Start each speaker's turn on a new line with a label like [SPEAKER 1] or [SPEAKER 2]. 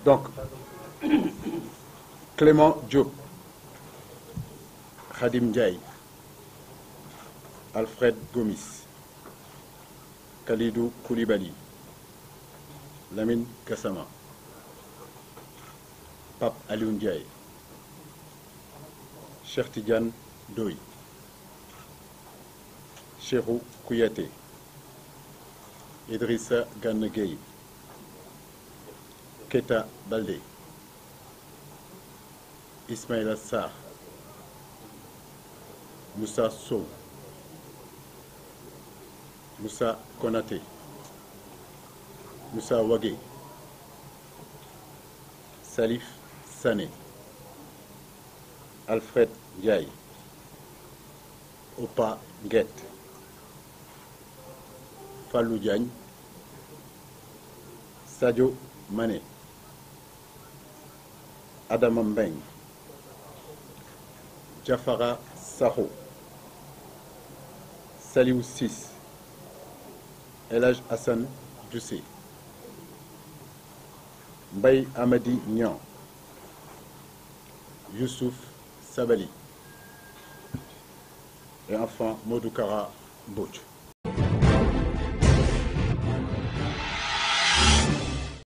[SPEAKER 1] Donc, Clément Diop, Khadim Ndiaye, Alfred Gomis, Khalidou Koulibaly, Lamine Gassama, Pape Aliou Ndiaye, Cheikh Tidiane Doy, Cheikhou Kouyaté, Idrissa Gana Gueye, Keita Baldé, Ismaïla Sarr, Moussa Sow, Moussa Konaté, Moussa Wagué, Salif Sané, Alfred Ndiaye, Opa Nguet, Fallou Diagne, Sadio Mané, Adama Mbeng, Jafara Sakho, Saliou Ciss, El Hadj Hassan Diousé, Mbaye Amadi Niang, Youssouf Sabali et enfin Modou Kara Mbodj.